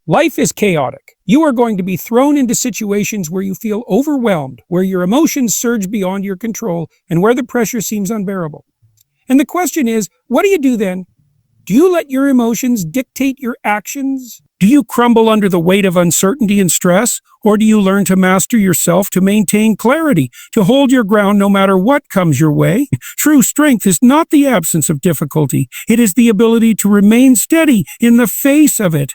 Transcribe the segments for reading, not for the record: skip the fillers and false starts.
Life is chaotic. You are going to be thrown into situations where you feel overwhelmed, where your emotions surge beyond your control, and where the pressure seems unbearable. And the question is, what do you do then? Do you let your emotions dictate your actions? Do you crumble under the weight of uncertainty and stress? Or do you learn to master yourself, to maintain clarity, to hold your ground no matter what comes your way? True strength is not the absence of difficulty. It is the ability to remain steady in the face of it.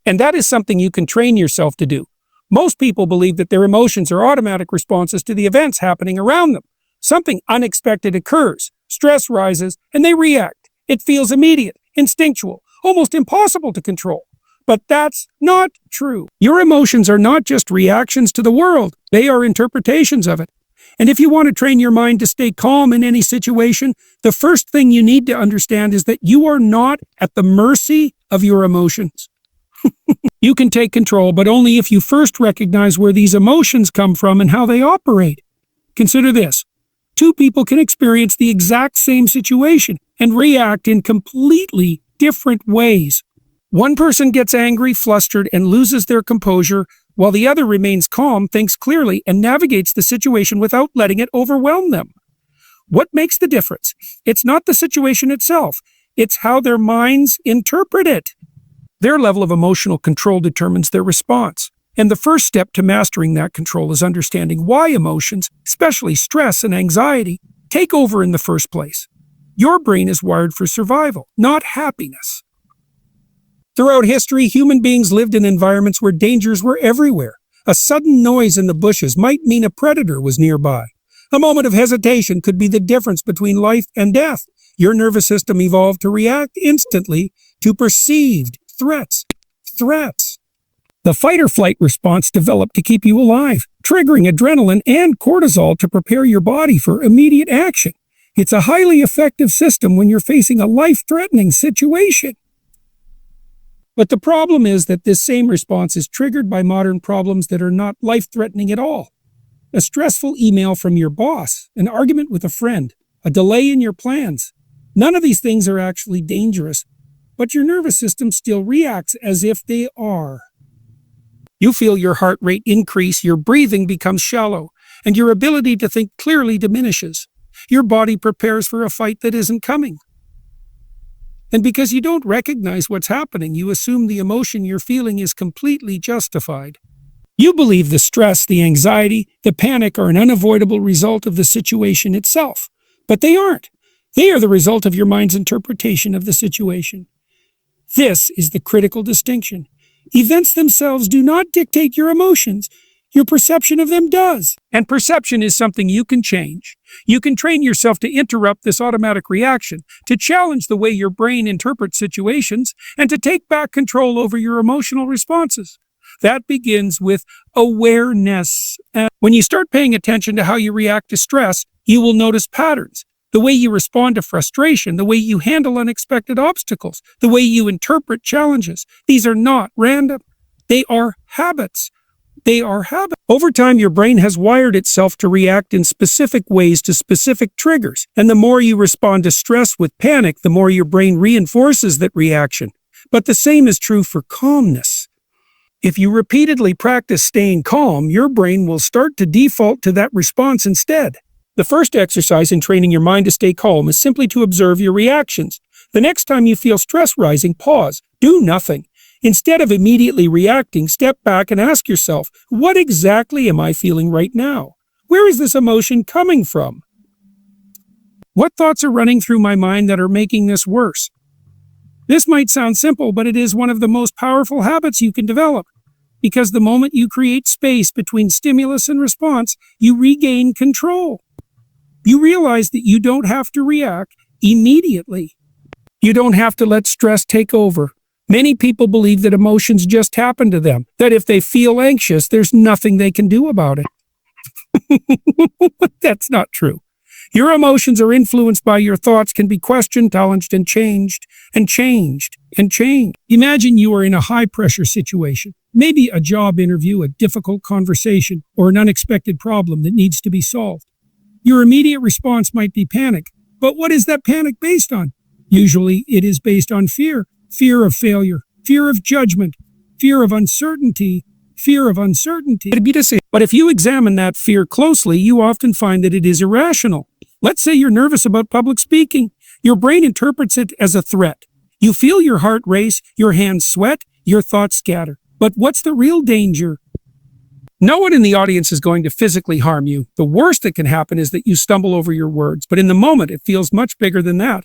And that is something you can train yourself to do. Most people believe that their emotions are automatic responses to the events happening around them. Something unexpected occurs, stress rises, and they react. It feels immediate, instinctual, almost impossible to control. But that's not true. Your emotions are not just reactions to the world, they are interpretations of it. And if you want to train your mind to stay calm in any situation, the first thing you need to understand is that you are not at the mercy of your emotions. You can take control, but only if you first recognize where these emotions come from and how they operate. Consider this. Two people can experience the exact same situation and react in completely different ways. One person gets angry, flustered, and loses their composure, while the other remains calm, thinks clearly, and navigates the situation without letting it overwhelm them. What makes the difference? It's not the situation itself. It's how their minds interpret it. Their level of emotional control determines their response. And the first step to mastering that control is understanding why emotions, especially stress and anxiety, take over in the first place. Your brain is wired for survival, not happiness. Throughout history, human beings lived in environments where dangers were everywhere. A sudden noise in the bushes might mean a predator was nearby. A moment of hesitation could be the difference between life and death. Your nervous system evolved to react instantly to perceived threats. The fight-or-flight response developed to keep you alive, triggering adrenaline and cortisol to prepare your body for immediate action. It's a highly effective system when you're facing a life-threatening situation. But the problem is that this same response is triggered by modern problems that are not life-threatening at all. A stressful email from your boss, an argument with a friend, a delay in your plans. None of these things are actually dangerous, but your nervous system still reacts as if they are. You feel your heart rate increase, your breathing becomes shallow, and your ability to think clearly diminishes. Your body prepares for a fight that isn't coming. And because you don't recognize what's happening, you assume the emotion you're feeling is completely justified. You believe the stress, the anxiety, the panic are an unavoidable result of the situation itself. But they aren't. They are the result of your mind's interpretation of the situation. This is the critical distinction. Events themselves do not dictate your emotions. Your perception of them does. And perception is something you can change. You can train yourself to interrupt this automatic reaction, to challenge the way your brain interprets situations, and to take back control over your emotional responses. That begins with awareness. And when you start paying attention to how you react to stress, you will notice patterns. The way you respond to frustration, the way you handle unexpected obstacles, the way you interpret challenges. These are not random. They are habits. Over time, your brain has wired itself to react in specific ways to specific triggers. And the more you respond to stress with panic, the more your brain reinforces that reaction. But the same is true for calmness. If you repeatedly practice staying calm, your brain will start to default to that response instead. The first exercise in training your mind to stay calm is simply to observe your reactions. The next time you feel stress rising, pause. Do nothing. Instead of immediately reacting, step back and ask yourself, what exactly am I feeling right now? Where is this emotion coming from? What thoughts are running through my mind that are making this worse? This might sound simple, but it is one of the most powerful habits you can develop. Because the moment you create space between stimulus and response, you regain control. You realize that you don't have to react immediately. You don't have to let stress take over. Many people believe that emotions just happen to them, that if they feel anxious, there's nothing they can do about it. That's not true. Your emotions are influenced by your thoughts, can be questioned, challenged, and changed. Imagine you are in a high-pressure situation, maybe a job interview, a difficult conversation, or an unexpected problem that needs to be solved. Your immediate response might be panic, but what is that panic based on? Usually, it is based on fear. Fear of failure, fear of judgment, fear of uncertainty, fear of uncertainty. But if you examine that fear closely, you often find that it is irrational. Let's say you're nervous about public speaking. Your brain interprets it as a threat. You feel your heart race, your hands sweat, your thoughts scatter. But what's the real danger? No one in the audience is going to physically harm you. The worst that can happen is that you stumble over your words, but in the moment it feels much bigger than that.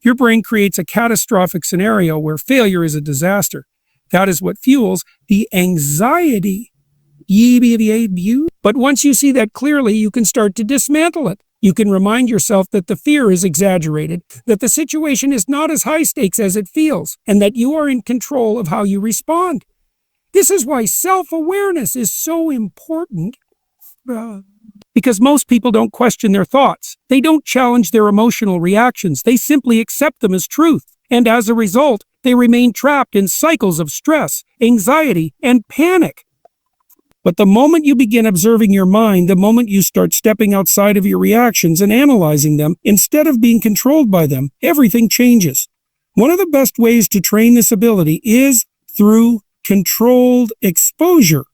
Your brain creates a catastrophic scenario where failure is a disaster. That is what fuels the anxiety. But once you see that clearly, you can start to dismantle it. You can remind yourself that the fear is exaggerated, that the situation is not as high stakes as it feels, and that you are in control of how you respond. This is why self-awareness is so important. Because most people don't question their thoughts. They don't challenge their emotional reactions. They simply accept them as truth. And as a result, they remain trapped in cycles of stress, anxiety, and panic. But the moment you begin observing your mind, the moment you start stepping outside of your reactions and analyzing them, instead of being controlled by them, everything changes. One of the best ways to train this ability is through controlled exposure.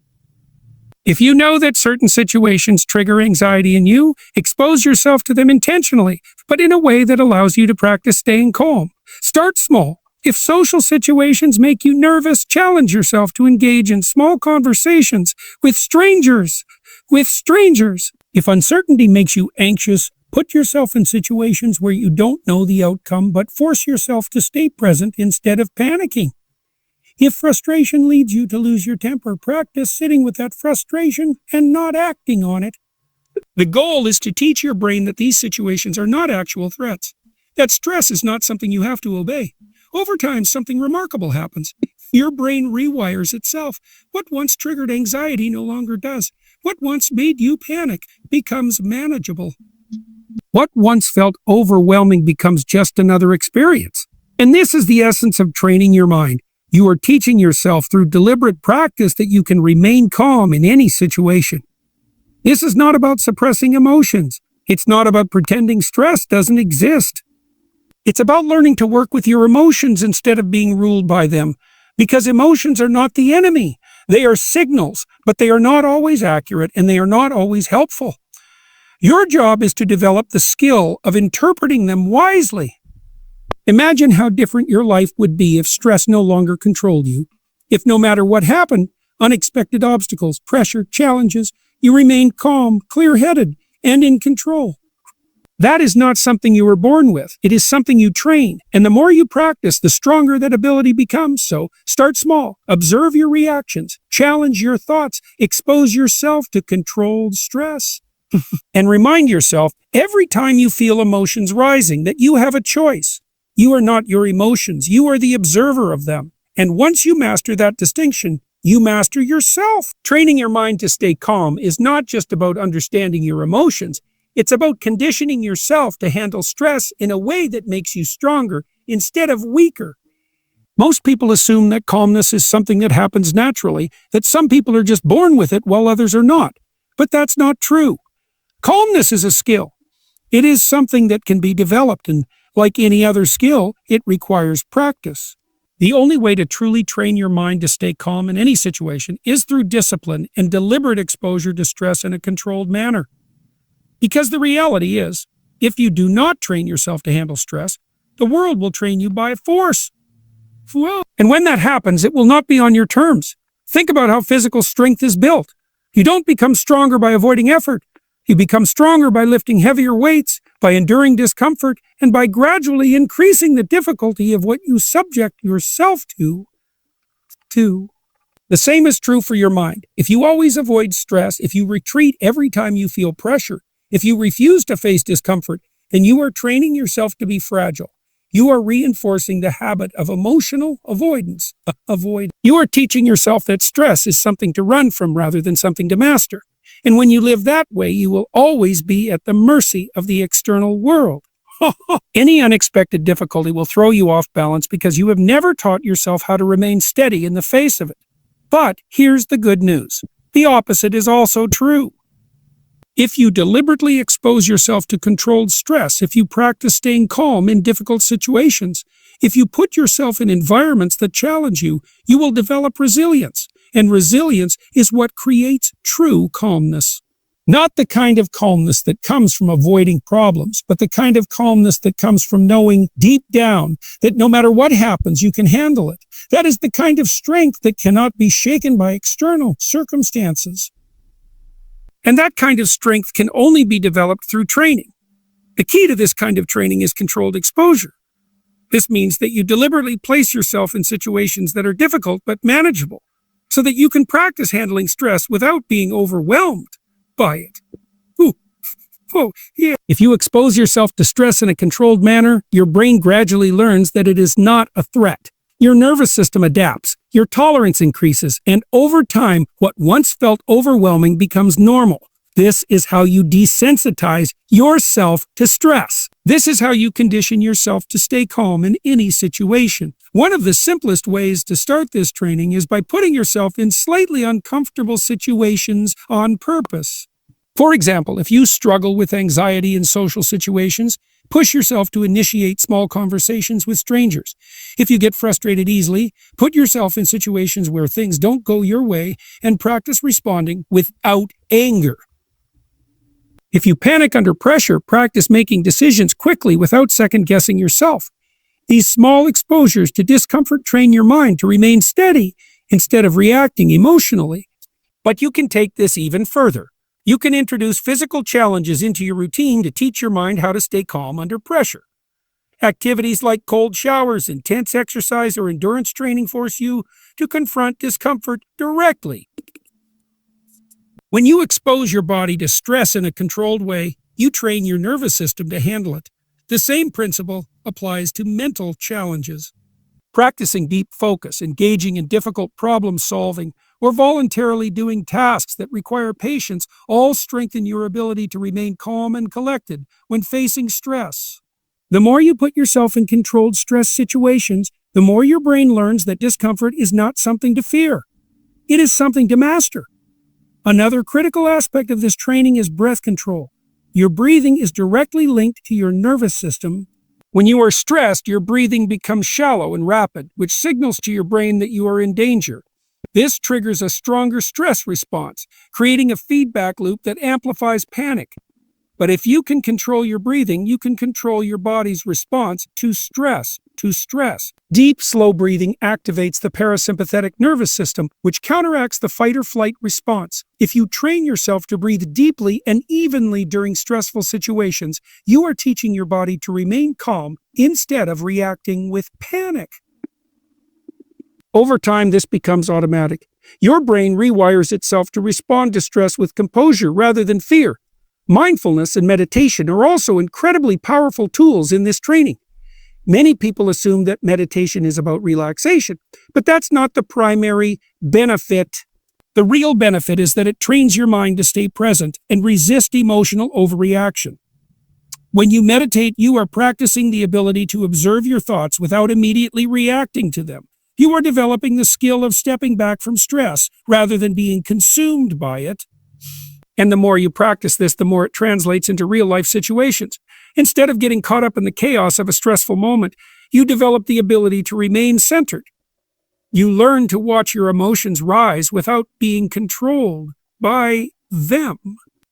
If you know that certain situations trigger anxiety in you, expose yourself to them intentionally, but in a way that allows you to practice staying calm. Start small. If social situations make you nervous, challenge yourself to engage in small conversations with strangers. If uncertainty makes you anxious, put yourself in situations where you don't know the outcome, but force yourself to stay present instead of panicking. If frustration leads you to lose your temper, practice sitting with that frustration and not acting on it. The goal is to teach your brain that these situations are not actual threats, that stress is not something you have to obey. Over time, something remarkable happens. Your brain rewires itself. What once triggered anxiety no longer does. What once made you panic becomes manageable. What once felt overwhelming becomes just another experience. And this is the essence of training your mind. You are teaching yourself through deliberate practice that you can remain calm in any situation. This is not about suppressing emotions. It's not about pretending stress doesn't exist. It's about learning to work with your emotions instead of being ruled by them. Because emotions are not the enemy. They are signals, but they are not always accurate and they are not always helpful. Your job is to develop the skill of interpreting them wisely. Imagine how different your life would be if stress no longer controlled you. If no matter what happened, unexpected obstacles, pressure, challenges, you remained calm, clear-headed, and in control. That is not something you were born with. It is something you train. And the more you practice, the stronger that ability becomes. So start small. Observe your reactions. Challenge your thoughts. Expose yourself to controlled stress. And remind yourself every time you feel emotions rising that you have a choice. You are not your emotions. You are the observer of them. And once you master that distinction, you master yourself. Training your mind to stay calm is not just about understanding your emotions. It's about conditioning yourself to handle stress in a way that makes you stronger instead of weaker. Most people assume that calmness is something that happens naturally, that some people are just born with it while others are not. But that's not true. Calmness is a skill. It is something that can be developed, and like any other skill, it requires practice. The only way to truly train your mind to stay calm in any situation is through discipline and deliberate exposure to stress in a controlled manner. Because the reality is, if you do not train yourself to handle stress, the world will train you by force. And when that happens, it will not be on your terms. Think about how physical strength is built. You don't become stronger by avoiding effort. You become stronger by lifting heavier weights, by enduring discomfort, and by gradually increasing the difficulty of what you subject yourself to. The same is true for your mind. If you always avoid stress, if you retreat every time you feel pressure, if you refuse to face discomfort, then you are training yourself to be fragile. You are reinforcing the habit of emotional avoidance. You are teaching yourself that stress is something to run from rather than something to master. And when you live that way, you will always be at the mercy of the external world. Any unexpected difficulty will throw you off balance because you have never taught yourself how to remain steady in the face of it. But here's the good news. The opposite is also true. If you deliberately expose yourself to controlled stress, if you practice staying calm in difficult situations, if you put yourself in environments that challenge you, you will develop resilience. And resilience is what creates true calmness. Not the kind of calmness that comes from avoiding problems, but the kind of calmness that comes from knowing deep down that no matter what happens, you can handle it. That is the kind of strength that cannot be shaken by external circumstances. And that kind of strength can only be developed through training. The key to this kind of training is controlled exposure. This means that you deliberately place yourself in situations that are difficult but manageable, so that you can practice handling stress without being overwhelmed by it. Yeah. If you expose yourself to stress in a controlled manner, your brain gradually learns that it is not a threat. Your nervous system adapts, your tolerance increases, and over time, what once felt overwhelming becomes normal. This is how you desensitize yourself to stress. This is how you condition yourself to stay calm in any situation. One of the simplest ways to start this training is by putting yourself in slightly uncomfortable situations on purpose. For example, if you struggle with anxiety in social situations, push yourself to initiate small conversations with strangers. If you get frustrated easily, put yourself in situations where things don't go your way and practice responding without anger. If you panic under pressure, practice making decisions quickly without second-guessing yourself. These small exposures to discomfort train your mind to remain steady instead of reacting emotionally. But you can take this even further. You can introduce physical challenges into your routine to teach your mind how to stay calm under pressure. Activities like cold showers, intense exercise, or endurance training force you to confront discomfort directly. When you expose your body to stress in a controlled way, you train your nervous system to handle it. The same principle applies to mental challenges. Practicing deep focus, engaging in difficult problem solving, or voluntarily doing tasks that require patience all strengthen your ability to remain calm and collected when facing stress. The more you put yourself in controlled stress situations, the more your brain learns that discomfort is not something to fear. It is something to master. Another critical aspect of this training is breath control. Your breathing is directly linked to your nervous system. When you are stressed, your breathing becomes shallow and rapid, which signals to your brain that you are in danger. This triggers a stronger stress response, creating a feedback loop that amplifies panic. But if you can control your breathing, you can control your body's response to stress. Deep, slow breathing activates the parasympathetic nervous system, which counteracts the fight-or-flight response. If you train yourself to breathe deeply and evenly during stressful situations, you are teaching your body to remain calm instead of reacting with panic. Over time, this becomes automatic. Your brain rewires itself to respond to stress with composure rather than fear. Mindfulness and meditation are also incredibly powerful tools in this training. Many people assume that meditation is about relaxation, but that's not the primary benefit. The real benefit is that it trains your mind to stay present and resist emotional overreaction. When you meditate, you are practicing the ability to observe your thoughts without immediately reacting to them. You are developing the skill of stepping back from stress rather than being consumed by it. And the more you practice this, the more it translates into real-life situations. Instead of getting caught up in the chaos of a stressful moment, you develop the ability to remain centered. You learn to watch your emotions rise without being controlled by them.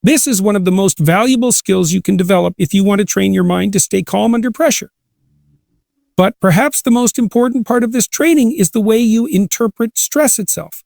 This is one of the most valuable skills you can develop if you want to train your mind to stay calm under pressure. But perhaps the most important part of this training is the way you interpret stress itself.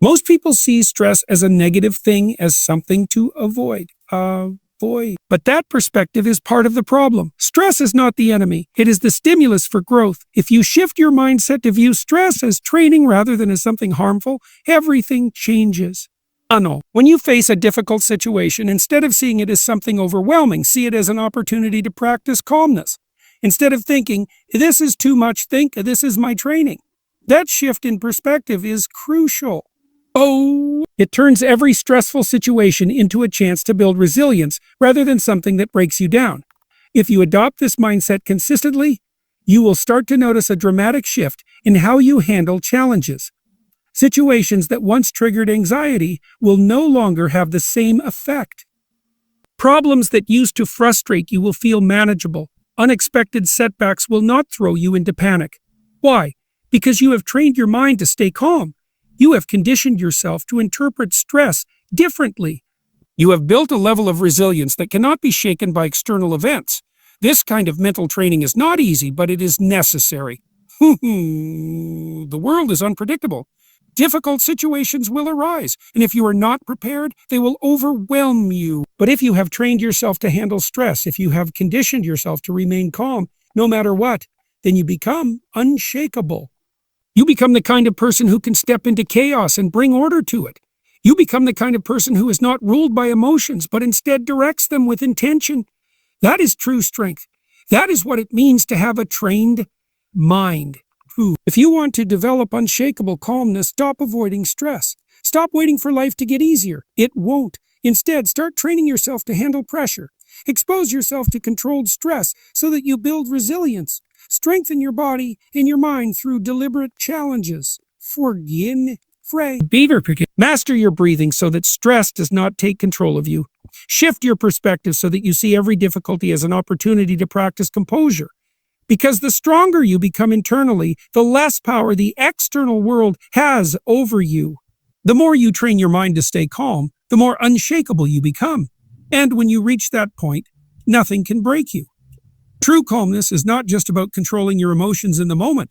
Most people see stress as a negative thing, as something to avoid. But that perspective is part of the problem. Stress is not the enemy. It is the stimulus for growth. If you shift your mindset to view stress as training rather than as something harmful, everything changes. When you face a difficult situation, instead of seeing it as something overwhelming, see it as an opportunity to practice calmness. Instead of thinking, this is too much, think, this is my training. That shift in perspective is crucial. It turns every stressful situation into a chance to build resilience rather than something that breaks you down. If you adopt this mindset consistently, you will start to notice a dramatic shift in how you handle challenges. Situations that once triggered anxiety will no longer have the same effect. Problems that used to frustrate you will feel manageable. Unexpected setbacks will not throw you into panic. Why? Because you have trained your mind to stay calm. You have conditioned yourself to interpret stress differently. You have built a level of resilience that cannot be shaken by external events. This kind of mental training is not easy, but it is necessary. The world is unpredictable. Difficult situations will arise, and if you are not prepared, they will overwhelm you. But if you have trained yourself to handle stress, if you have conditioned yourself to remain calm, no matter what, then you become unshakable. You become the kind of person who can step into chaos and bring order to it. You become the kind of person who is not ruled by emotions, but instead directs them with intention. That is true strength. That is what it means to have a trained mind. If you want to develop unshakable calmness, stop avoiding stress. Stop waiting for life to get easier. It won't. Instead, start training yourself to handle pressure. Expose yourself to controlled stress so that you build resilience. Strengthen your body and your mind through deliberate challenges. Master your breathing so that stress does not take control of you. Shift your perspective so that you see every difficulty as an opportunity to practice composure. Because the stronger you become internally, the less power the external world has over you. The more you train your mind to stay calm, the more unshakable you become. And when you reach that point, nothing can break you. True calmness is not just about controlling your emotions in the moment,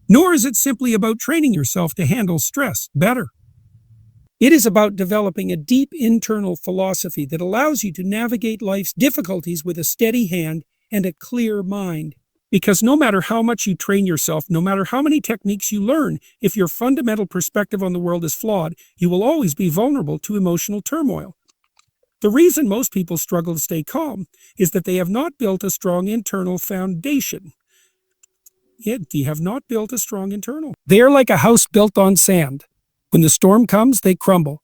nor is it simply about training yourself to handle stress better. It is about developing a deep internal philosophy that allows you to navigate life's difficulties with a steady hand and a clear mind. Because no matter how much you train yourself, no matter how many techniques you learn, if your fundamental perspective on the world is flawed, you will always be vulnerable to emotional turmoil. The reason most people struggle to stay calm is that they have not built a strong internal foundation. They have not built a strong internal. They are like a house built on sand. When the storm comes, they crumble.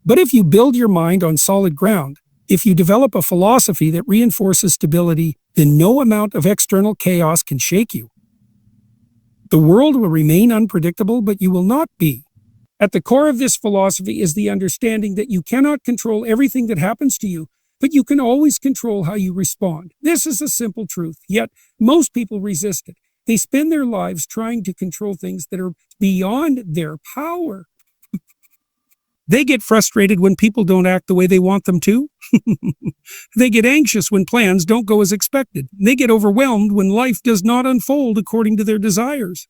But if you build your mind on solid ground, if you develop a philosophy that reinforces stability, then no amount of external chaos can shake you. The world will remain unpredictable, but you will not be. At the core of this philosophy is the understanding that you cannot control everything that happens to you, but you can always control how you respond. This is a simple truth, yet most people resist it. They spend their lives trying to control things that are beyond their power. They get frustrated when people don't act the way they want them to. They get anxious when plans don't go as expected. They get overwhelmed when life does not unfold according to their desires.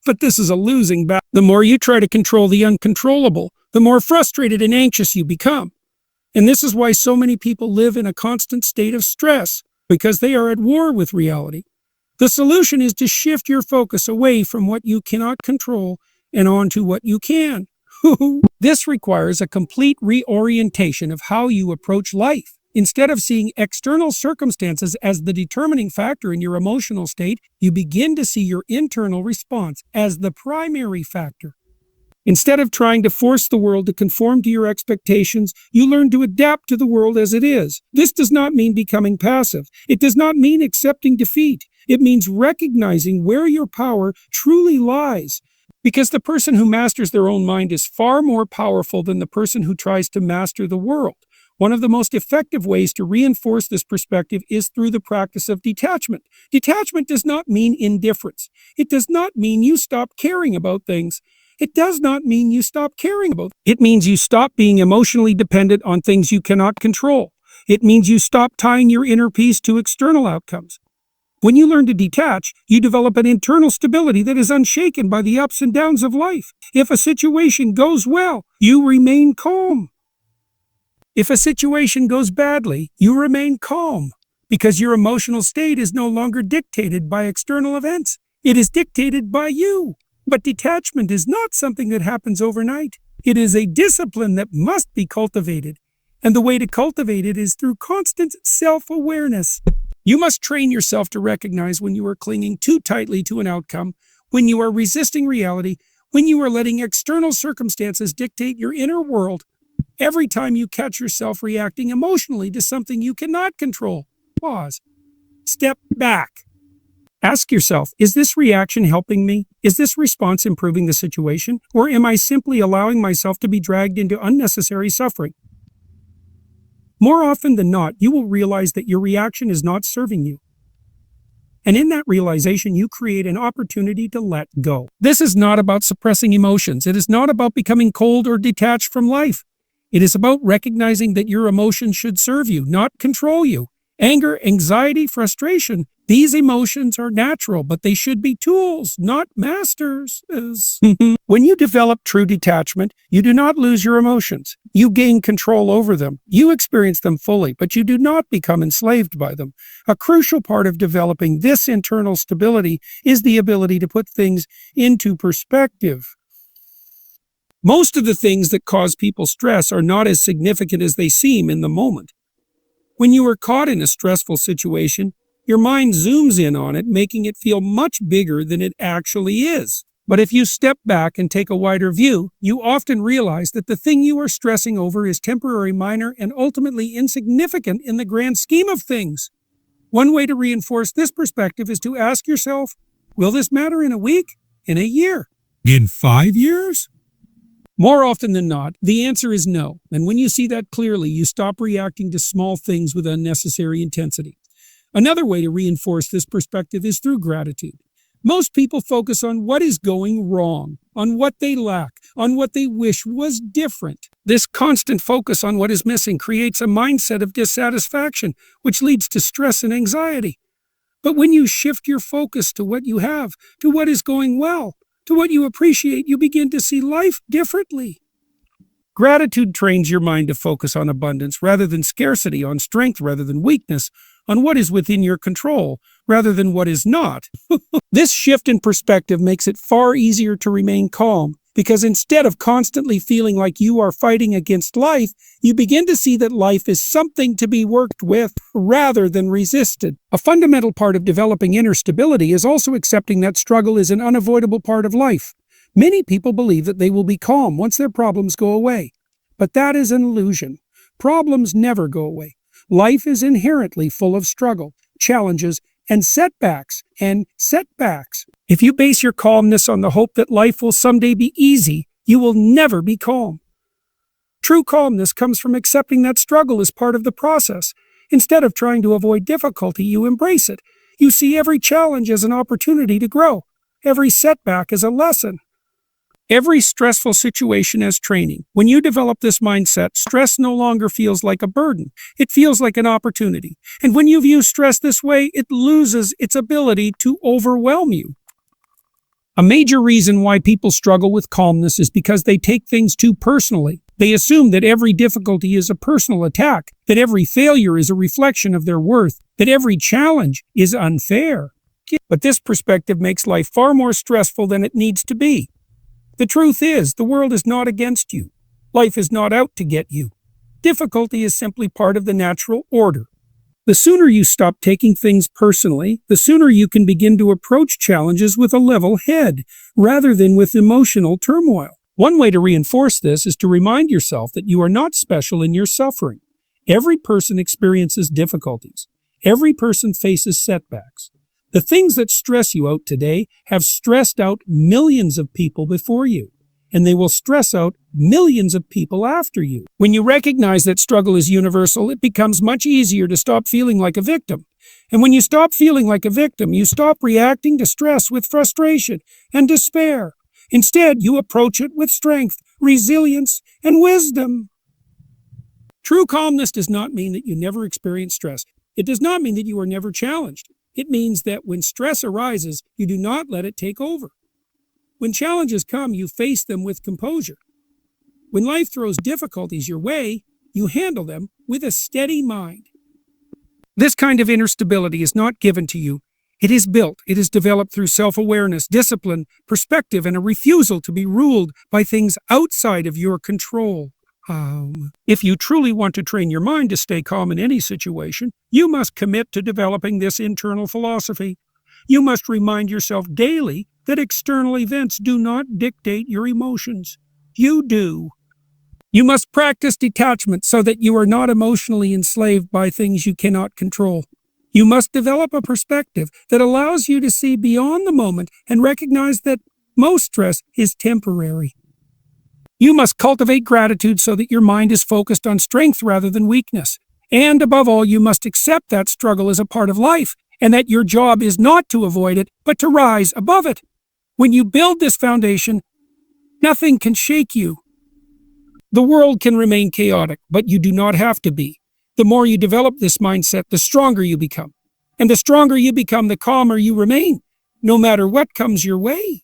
But this is a losing battle. The more you try to control the uncontrollable, the more frustrated and anxious you become. And this is why so many people live in a constant state of stress, because they are at war with reality. The solution is to shift your focus away from what you cannot control and onto what you can. This requires a complete reorientation of how you approach life. Instead of seeing external circumstances as the determining factor in your emotional state, you begin to see your internal response as the primary factor. Instead of trying to force the world to conform to your expectations, you learn to adapt to the world as it is. This does not mean becoming passive. It does not mean accepting defeat. It means recognizing where your power truly lies. Because the person who masters their own mind is far more powerful than the person who tries to master the world. One of the most effective ways to reinforce this perspective is through the practice of detachment. Detachment does not mean indifference. It does not mean you stop caring about things. It does not mean you stop caring about them. It means you stop being emotionally dependent on things you cannot control. It means you stop tying your inner peace to external outcomes. When you learn to detach, you develop an internal stability that is unshaken by the ups and downs of life. If a situation goes well, you remain calm. If a situation goes badly, you remain calm, because your emotional state is no longer dictated by external events. It is dictated by you. But detachment is not something that happens overnight. It is a discipline that must be cultivated. And the way to cultivate it is through constant self-awareness. You must train yourself to recognize when you are clinging too tightly to an outcome, when you are resisting reality, when you are letting external circumstances dictate your inner world. Every time you catch yourself reacting emotionally to something you cannot control, pause. Step back. Ask yourself, is this reaction helping me? Is this response improving the situation? Or am I simply allowing myself to be dragged into unnecessary suffering? More often than not, you will realize that your reaction is not serving you. And in that realization, you create an opportunity to let go. This is not about suppressing emotions. It is not about becoming cold or detached from life. It is about recognizing that your emotions should serve you, not control you. Anger, anxiety, frustration, these emotions are natural, but they should be tools, not masters. When you develop true detachment, you do not lose your emotions. You gain control over them. You experience them fully, but you do not become enslaved by them. A crucial part of developing this internal stability is the ability to put things into perspective. Most of the things that cause people stress are not as significant as they seem in the moment. When you are caught in a stressful situation, your mind zooms in on it, making it feel much bigger than it actually is. But if you step back and take a wider view, you often realize that the thing you are stressing over is temporary, minor, and ultimately insignificant in the grand scheme of things. One way to reinforce this perspective is to ask yourself, will this matter in a week? In a year? In 5 years? More often than not, the answer is no. And when you see that clearly, you stop reacting to small things with unnecessary intensity. Another way to reinforce this perspective is through gratitude. Most people focus on what is going wrong, on what they lack, on what they wish was different. This constant focus on what is missing creates a mindset of dissatisfaction, which leads to stress and anxiety. But when you shift your focus to what you have, to what is going well, to what you appreciate, you begin to see life differently. Gratitude trains your mind to focus on abundance rather than scarcity, on strength rather than weakness, on what is within your control rather than what is not. This shift in perspective makes it far easier to remain calm, because instead of constantly feeling like you are fighting against life, you begin to see that life is something to be worked with rather than resisted. A fundamental part of developing inner stability is also accepting that struggle is an unavoidable part of life. Many people believe that they will be calm once their problems go away. But that is an illusion. Problems never go away. Life is inherently full of struggle, challenges, and setbacks. If you base your calmness on the hope that life will someday be easy, you will never be calm. True calmness comes from accepting that struggle is part of the process. Instead of trying to avoid difficulty, you embrace it. You see every challenge as an opportunity to grow, every setback as a lesson. Every stressful situation as training. When you develop this mindset, stress no longer feels like a burden. It feels like an opportunity. And when you view stress this way, it loses its ability to overwhelm you. A major reason why people struggle with calmness is because they take things too personally. They assume that every difficulty is a personal attack, that every failure is a reflection of their worth, that every challenge is unfair. But this perspective makes life far more stressful than it needs to be. The truth is, the world is not against you. Life is not out to get you. Difficulty is simply part of the natural order. The sooner you stop taking things personally, the sooner you can begin to approach challenges with a level head, rather than with emotional turmoil. One way to reinforce this is to remind yourself that you are not special in your suffering. Every person experiences difficulties. Every person faces setbacks. The things that stress you out today have stressed out millions of people before you, and they will stress out millions of people after you. When you recognize that struggle is universal, it becomes much easier to stop feeling like a victim. And when you stop feeling like a victim, you stop reacting to stress with frustration and despair. Instead, you approach it with strength, resilience, and wisdom. True calmness does not mean that you never experience stress. It does not mean that you are never challenged. It means that when stress arises, you do not let it take over. When challenges come, you face them with composure. When life throws difficulties your way, you handle them with a steady mind. This kind of inner stability is not given to you. It is built. It is developed through self-awareness, discipline, perspective, and a refusal to be ruled by things outside of your control. If you truly want to train your mind to stay calm in any situation, you must commit to developing this internal philosophy. You must remind yourself daily that external events do not dictate your emotions. You do. You must practice detachment so that you are not emotionally enslaved by things you cannot control. You must develop a perspective that allows you to see beyond the moment and recognize that most stress is temporary. You must cultivate gratitude so that your mind is focused on strength rather than weakness. And above all, you must accept that struggle is a part of life, and that your job is not to avoid it, but to rise above it. When you build this foundation, nothing can shake you. The world can remain chaotic, but you do not have to be. The more you develop this mindset, the stronger you become. And the stronger you become, the calmer you remain, no matter what comes your way.